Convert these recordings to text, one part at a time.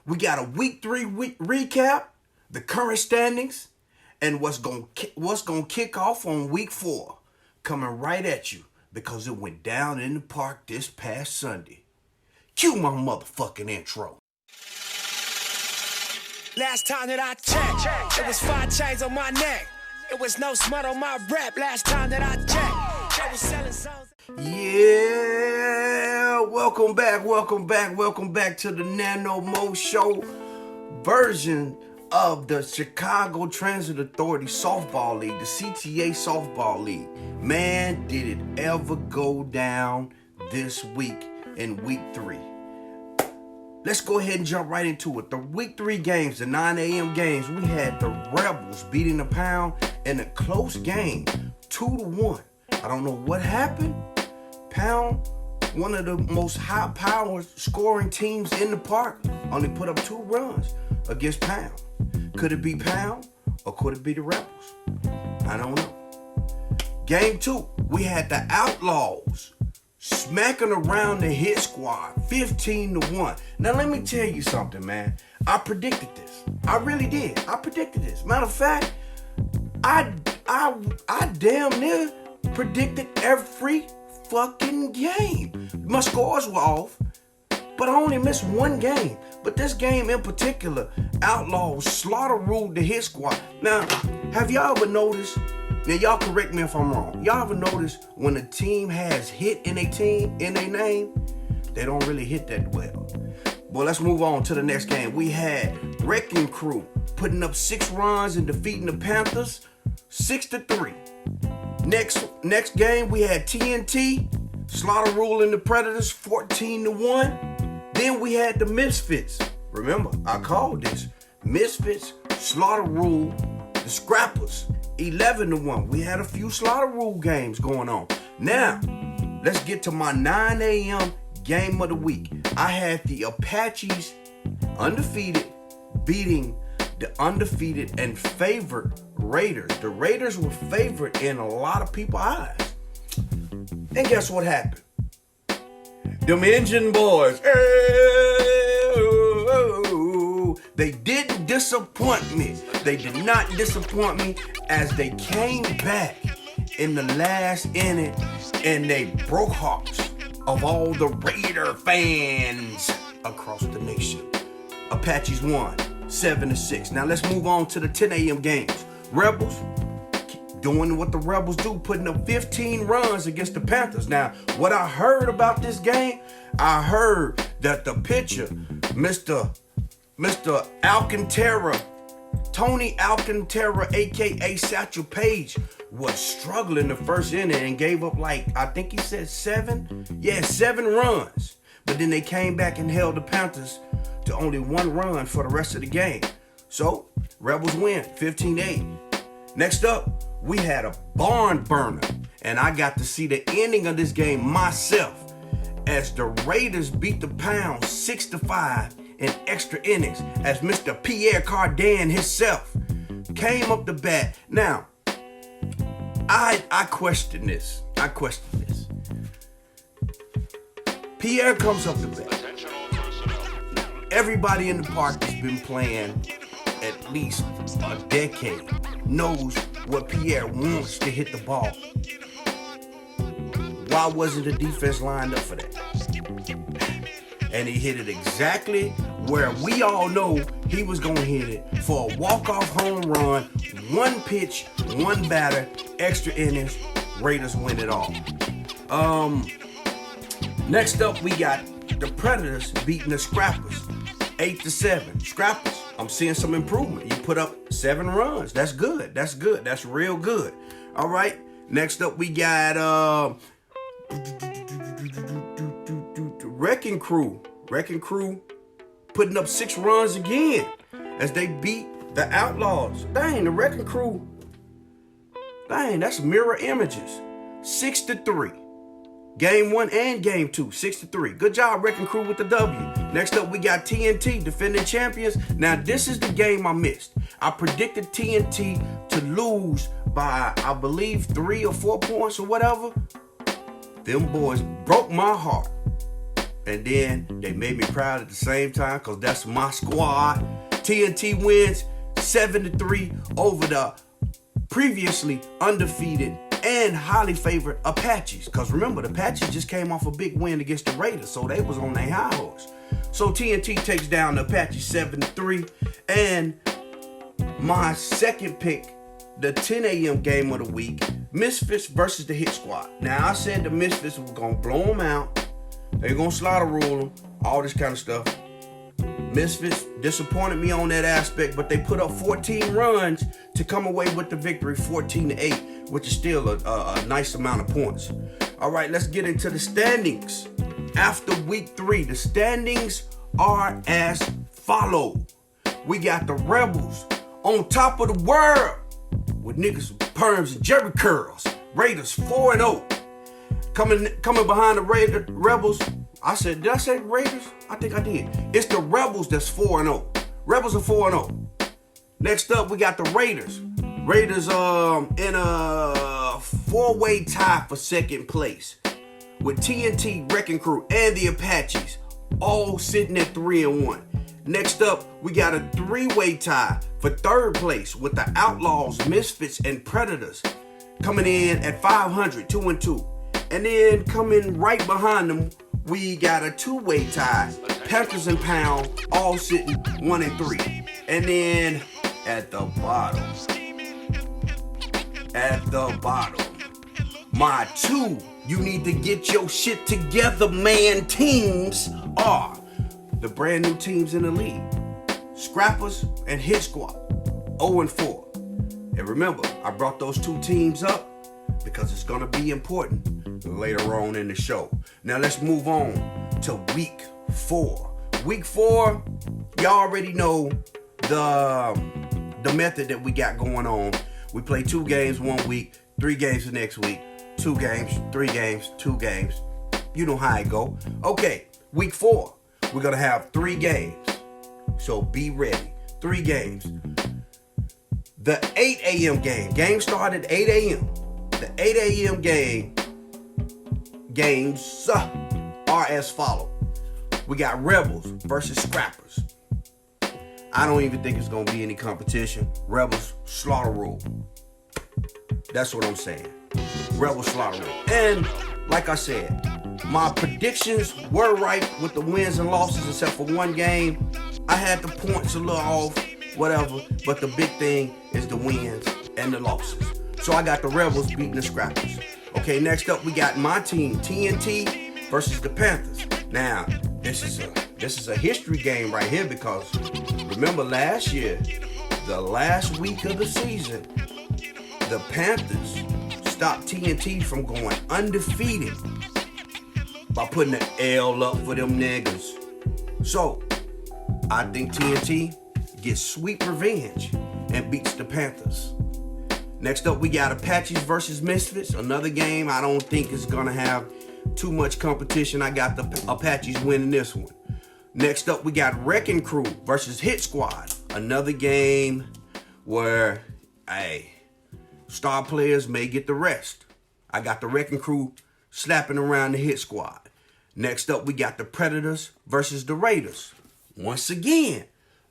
We got a week 3 recap, the current standings, and what's gonna kick off on week 4. Coming right at you because it went down in the park this past Sunday. Cue my motherfucking intro. Last time that I checked, it was 5 chains on my neck. It was no smut on my rap. Last time that I checked, I was selling songs. Yeah, welcome back to the NanoMo show version of the Chicago Transit Authority Softball League, the CTA Softball League. Man, did it ever go down this week in week 3. Let's go ahead and jump right into it. The week 3 games, the 9 a.m. games, we had the Rebels beating the Pound in a close game, 2-1. I don't know what happened. Pound, one of the most high-powered scoring teams in the park, only put up 2 runs against Pound. Could it be Pound or could it be the Rebels? I don't know. Game 2, we had the Outlaws smacking around the Hit Squad, 15-1. Now let me tell you something, man. I predicted this. I really did. I predicted this. Matter of fact, I damn near predicted every fucking game. My scores were off, but I only missed one game. But this game in particular, Outlaws slaughter ruled the Hit Squad. Now, have y'all ever noticed? Now, y'all correct me if I'm wrong. Y'all ever notice when a team has hit in a team, in their name, they don't really hit that well. Well, let's move on to the next game. We had Wrecking Crew putting up 6 runs and defeating the Panthers 6-3. Next game, we had TNT slaughter ruling the Predators 14-1. Then we had the Misfits. Remember, I called this. Misfits slaughter rule the Scrappers 11-1. We had a few slaughter rule games going on. Now, let's get to my 9 a.m. game of the week. I had the Apaches undefeated beating the undefeated and favored Raiders. The Raiders were favored in a lot of people's eyes. And guess what happened? Them engine boys, they didn't disappoint me. They did not disappoint me as they came back in the last inning and they broke hearts of all the Raider fans across the nation. Apaches won 7-6. Now let's move on to the 10 a.m. games. Rebels doing what the Rebels do, putting up 15 runs against the Panthers. Now, what I heard about this game, I heard that the pitcher, Mr. Alcantara, Tony Alcantara, a.k.a. Satchel Paige, was struggling the first inning and gave up I think he said 7? Yeah, 7 runs. But then they came back and held the Panthers to only 1 run for the rest of the game. So, Rebels win 15-8. Next up, we had a barn burner, and I got to see the ending of this game myself as the Raiders beat the Pound 6-5 in extra innings as Mr. Pierre Cardin himself came up to bat. Now, I question this. Pierre comes up to bat. Everybody in the park has been playing at least a decade, knows what Pierre wants to hit the ball. Why wasn't the defense lined up for that? And he hit it exactly where we all know he was going to hit it, for a walk-off home run, 1 pitch, 1 batter, extra innings. Raiders win it all. Next up, we got the Predators beating the Scrappers 8-7. Scrappers, I'm seeing some improvement. You put up 7 runs. That's good. That's real good. All right. Next up, we got Wrecking Crew putting up 6 runs again as they beat the Outlaws. Dang, the Wrecking Crew. Dang, that's mirror images. 6-3. Game 1 and Game 2, 6-3. Good job, Wrecking Crew, with the W. Next up, we got TNT, defending champions. Now, this is the game I missed. I predicted TNT to lose by, I believe, 3 or 4 points or whatever. Them boys broke my heart. And then they made me proud at the same time because that's my squad. TNT wins 7-3 over the previously undefeated and highly favored Apaches. Because remember, the Apaches just came off a big win against the Raiders, so they was on their high horse. So TNT takes down the Apaches 7-3. And my second pick, the 10 a.m. game of the week, Misfits versus the Hit Squad. Now, I said the Misfits were going to blow them out. They're going to slaughter rule them, all this kind of stuff. Misfits disappointed me on that aspect, but they put up 14 runs to come away with the victory, 14-8, which is still a nice amount of points. All right, let's get into the standings. After week 3, the standings are as follow. We got the Rebels on top of the world with niggas with perms and jerry curls. Raiders 4-0. Coming behind the Rebels. Did I say Raiders? I think I did. It's the Rebels that's 4-0. Rebels are 4-0. Next up, we got the Raiders. Raiders in a 4-way tie for second place with TNT, Wrecking Crew, and the Apaches all sitting at 3-1. Next up, we got a 3-way tie for third place with the Outlaws, Misfits, and Predators coming in at 500, 2-2. And then coming right behind them, we got a 2-way tie. Panthers and Pound all sitting 1-3. And then at the bottom, my 2 you need to get your shit together, man, teams are the brand new teams in the league. Scrappers and Hit Squad, 0-4. And remember, I brought those 2 teams up because it's gonna be important later on in the show. Now let's move on to week 4. Week 4, y'all already know the method that we got going on. We play 2 games one week, 3 games the next week, 2 games, 3 games, 2 games. You know how it go. Okay, week 4, we're gonna have 3 games. So be ready. 3 games. The 8 a.m. game started at 8 a.m. The 8 a.m. games are as follow. We got Rebels versus Scrappers. I don't even think it's going to be any competition. Rebels, slaughter rule. That's what I'm saying. Rebels, slaughter rule. And like I said, my predictions were right with the wins and losses except for 1 game. I had the points a little off, whatever. But the big thing is the wins and the losses. So I got the Rebels beating the Scrappers. Okay, next up we got my team, TNT versus the Panthers. Now, this is a history game right here because remember last year, the last week of the season, the Panthers stopped TNT from going undefeated by putting an L up for them niggas. So, I think TNT gets sweet revenge and beats the Panthers. Next up, we got Apaches versus Misfits. Another game I don't think is going to have too much competition. I got the Apaches winning this one. Next up, we got Wrecking Crew versus Hit Squad. Another game where, star players may get the rest. I got the Wrecking Crew slapping around the Hit Squad. Next up, we got the Predators versus the Raiders. Once again,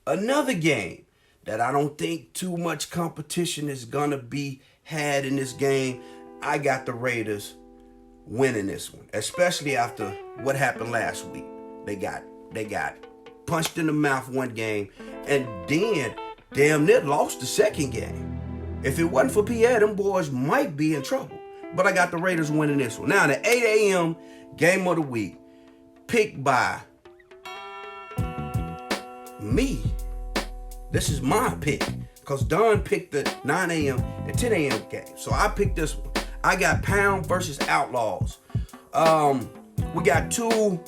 another game that I don't think too much competition is gonna be had in this game. I got the Raiders winning this one, especially after what happened last week. They got punched in the mouth 1 game and then damn near lost the 2nd game. If it wasn't for Pierre, them boys might be in trouble. But I got the Raiders winning this one. Now, the 8 a.m. game of the week, picked by me. This is my pick because Don picked the 9 a.m. and 10 a.m. game. So I picked this one. I got Pound versus Outlaws. We got two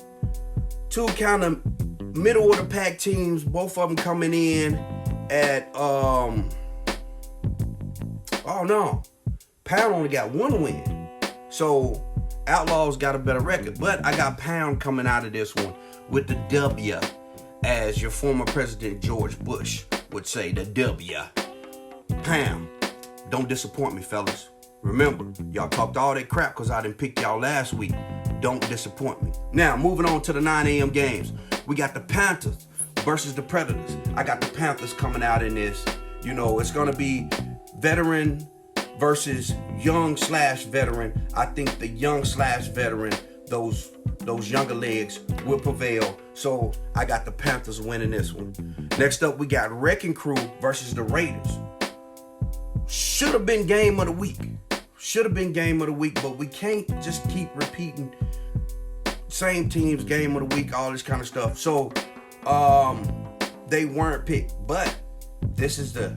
kind of middle of the pack teams. Both of them coming in at Pound only got 1 win. So Outlaws got a better record. But I got Pound coming out of this one with the W, as your former president George Bush would say, the W. Pound. Don't disappoint me, fellas. Remember, y'all talked all that crap because I didn't pick y'all last week. Don't disappoint me. Now, moving on to the 9 a.m. games. We got the Panthers versus the Predators. I got the Panthers coming out in this. You know, it's going to be veteran versus young/veteran. I think the young/veteran, those younger legs will prevail. So I got the Panthers winning this one. Next up, we got Wrecking Crew versus the Raiders. Should have been game of the week. But we can't just keep repeating same teams, game of the week, all this kind of stuff. So they weren't picked. But this is the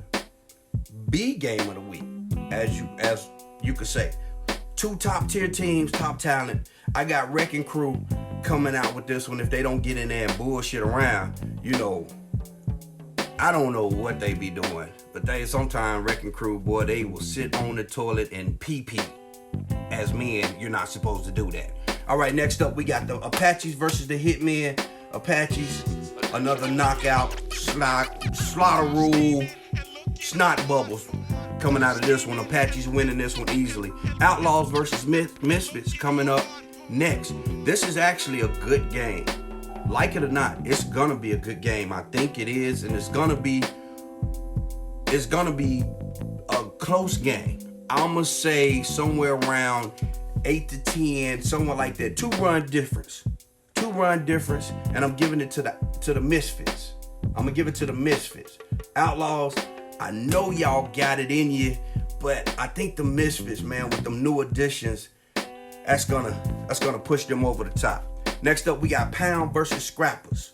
B game of the week, as you could say. 2 top tier teams, top talent. I got Wrecking Crew coming out with this one. If they don't get in there and bullshit around, you know, I don't know what they be doing. But they sometimes Wrecking Crew, boy, they will sit on the toilet and pee-pee. As men, you're not supposed to do that. All right, next up, we got the Apaches versus the Hitmen. Apaches, another knockout, slaughter rule, snot bubbles coming out of this one. Apaches winning this one easily. Outlaws versus Misfits coming up next. This is actually a good game. Like it or not, it's gonna be a good game. I think it is, and it's gonna be a close game. I'ma say somewhere around 8-10, somewhere like that. 2-run difference, and I'm giving it to the Misfits. I'm gonna give it to the Misfits. Outlaws, I know y'all got it in you, but I think the Misfits, man, with them new additions, that's gonna push them over the top. Next up, we got Pound versus Scrappers.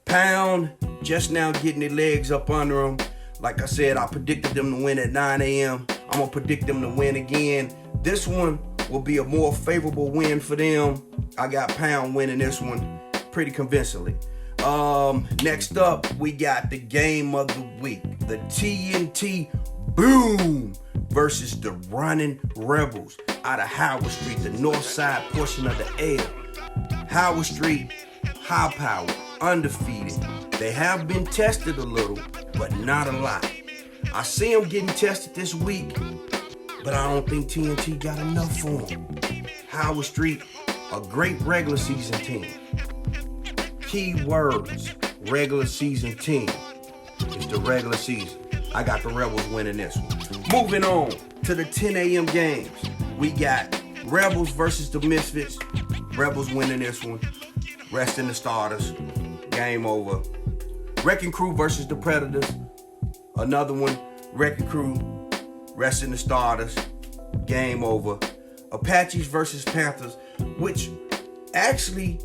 Pound just now getting their legs up under them. Like I said, I predicted them to win at 9 a.m. I'm going to predict them to win again. This one will be a more favorable win for them. I got Pound winning this one pretty convincingly. Next up, we got the game of the week. The TNT Boom versus the Running Rebels out of Howard Street, the north side portion of the L. Howard Street, high power, undefeated. They have been tested a little, but not a lot. I see them getting tested this week, but I don't think TNT got enough for them. Howard Street, a great regular season team. Key words, regular season team. It's the regular season. I got the Rebels winning this one. Moving on to the 10 a.m. games. We got Rebels versus the Misfits. Rebels winning this one. Resting the starters. Game over. Wrecking Crew versus the Predators. Another one. Wrecking Crew. Resting the starters. Game over. Apaches versus Panthers, which actually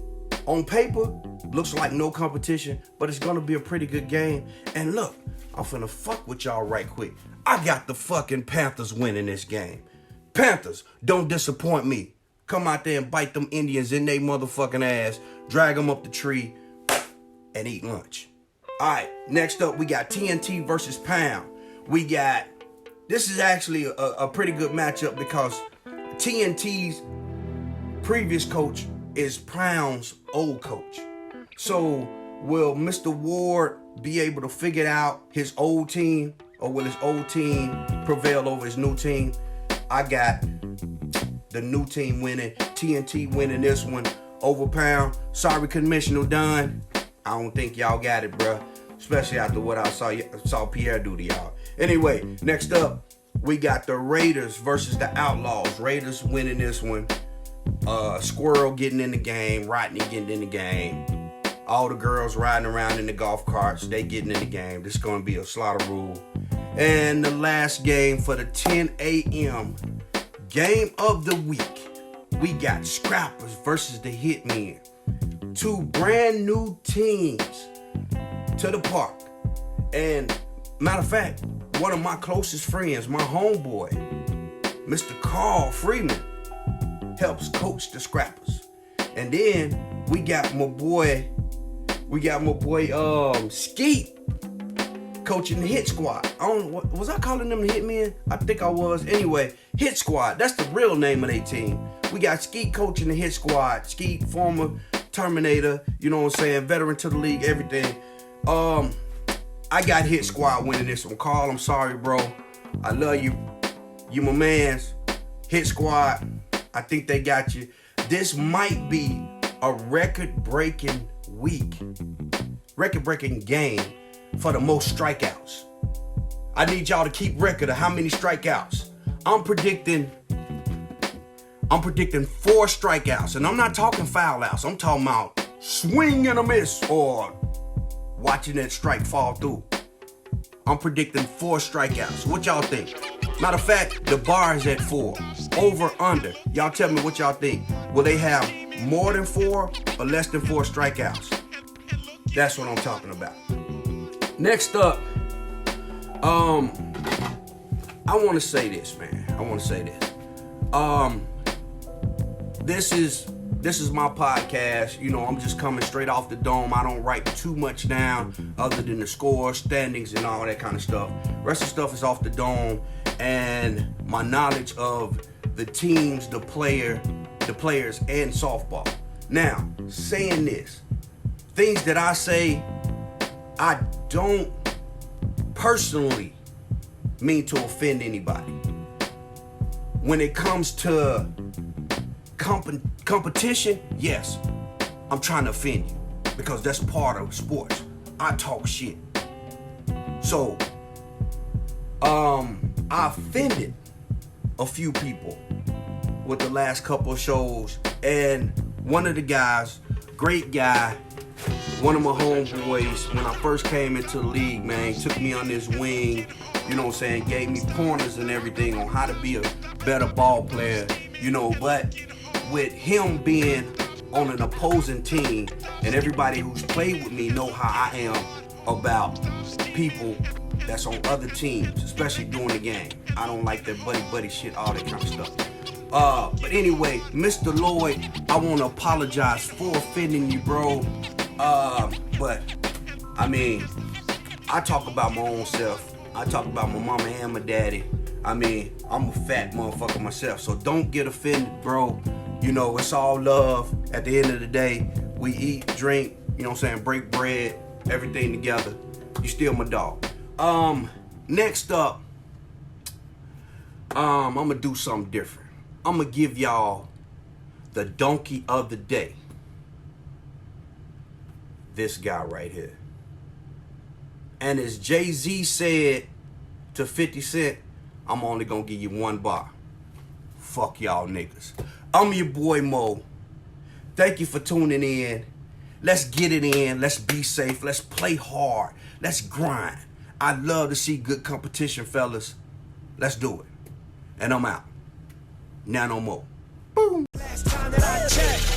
on paper looks like no competition, but it's gonna be a pretty good game. And look, I'm finna fuck with y'all right quick. I got the fucking Panthers winning this game. Panthers, don't disappoint me. Come out there and bite them Indians in they motherfucking ass, drag them up the tree, and eat lunch. All right, next up, we got TNT versus Pound. This is actually a pretty good matchup because TNT's previous coach is Pound's old coach. So will Mr. Ward be able to figure out his old team, or will his old team prevail over his new team? I got the new team winning, TNT winning this one over Pound. Sorry, Commissioner Dunn. I don't think y'all got it, bruh. Especially after what I saw Pierre do to y'all. Anyway, next up, we got the Raiders versus the Outlaws. Raiders winning this one. Squirrel getting in the game. Rodney getting in the game. All the girls riding around in the golf carts. They getting in the game. This is going to be a slaughter rule. And the last game for the 10 a.m. game of the week. We got Scrappers versus the Hitmen. Two brand new teams to the park. And matter of fact, one of my closest friends, my homeboy, Mr. Carl Freeman, helps coach the Scrappers. And then we got my boy Skeet coaching the Hit Squad. Was I calling them the Hitmen? I think I was. Anyway, Hit Squad. That's the real name of their team. We got Skeet coaching the Hit Squad. Skeet, former Terminator, you know what I'm saying, veteran to the league, everything. I got Hit Squad winning this one. Carl, I'm sorry, bro. I love you. You my mans. Hit Squad, I think they got you. This might be a record-breaking week, record-breaking game for the most strikeouts. I need y'all to keep record of how many strikeouts. I'm predicting 4 strikeouts, and I'm not talking foul outs. I'm talking about swing and a miss or watching that strike fall through. I'm predicting 4 strikeouts. What y'all think? Matter of fact, the bar is at 4. Over, under. Y'all tell me what y'all think. Will they have more than 4 or less than 4 strikeouts? That's what I'm talking about. Next up, I want to say this, man. I want to say this. This is my podcast. You know, I'm just coming straight off the dome. I don't write too much down other than the scores, standings, and all that kind of stuff. Rest of the stuff is off the dome, and my knowledge of the teams, the players, and softball. Now, saying this, things that I say, I don't personally mean to offend anybody. When it comes to competition, yes, I'm trying to offend you because that's part of sports. I talk shit. So, I offended a few people with the last couple of shows, and one of the guys, great guy, one of my homeboys, when I first came into the league, man, he took me on his wing, you know what I'm saying, gave me pointers and everything on how to be a better ball player, you know, but with him being on an opposing team, and everybody who's played with me know how I am about people that's on other teams, especially during the game. I don't like that buddy shit, all that kind of stuff. But anyway, Mr. Lloyd, I want to apologize for offending you, bro. But I mean, I talk about my own self. I talk about my mama and my daddy. I mean, I'm a fat motherfucker myself, so don't get offended, bro. You know, it's all love. At the end of the day, we eat, drink, you know what I'm saying, break bread, everything together. You still my dog. Next up, I'm gonna do something different. I'm gonna give y'all the donkey of the day. This guy right here. And as Jay-Z said to 50 Cent, I'm only gonna give you 1 bar. Fuck y'all niggas. I'm your boy Mo. Thank you for tuning in. Let's get it in. Let's be safe. Let's play hard. Let's grind. I love to see good competition, fellas. Let's do it. And I'm out. NanoMo. Boom. Last time that I checked.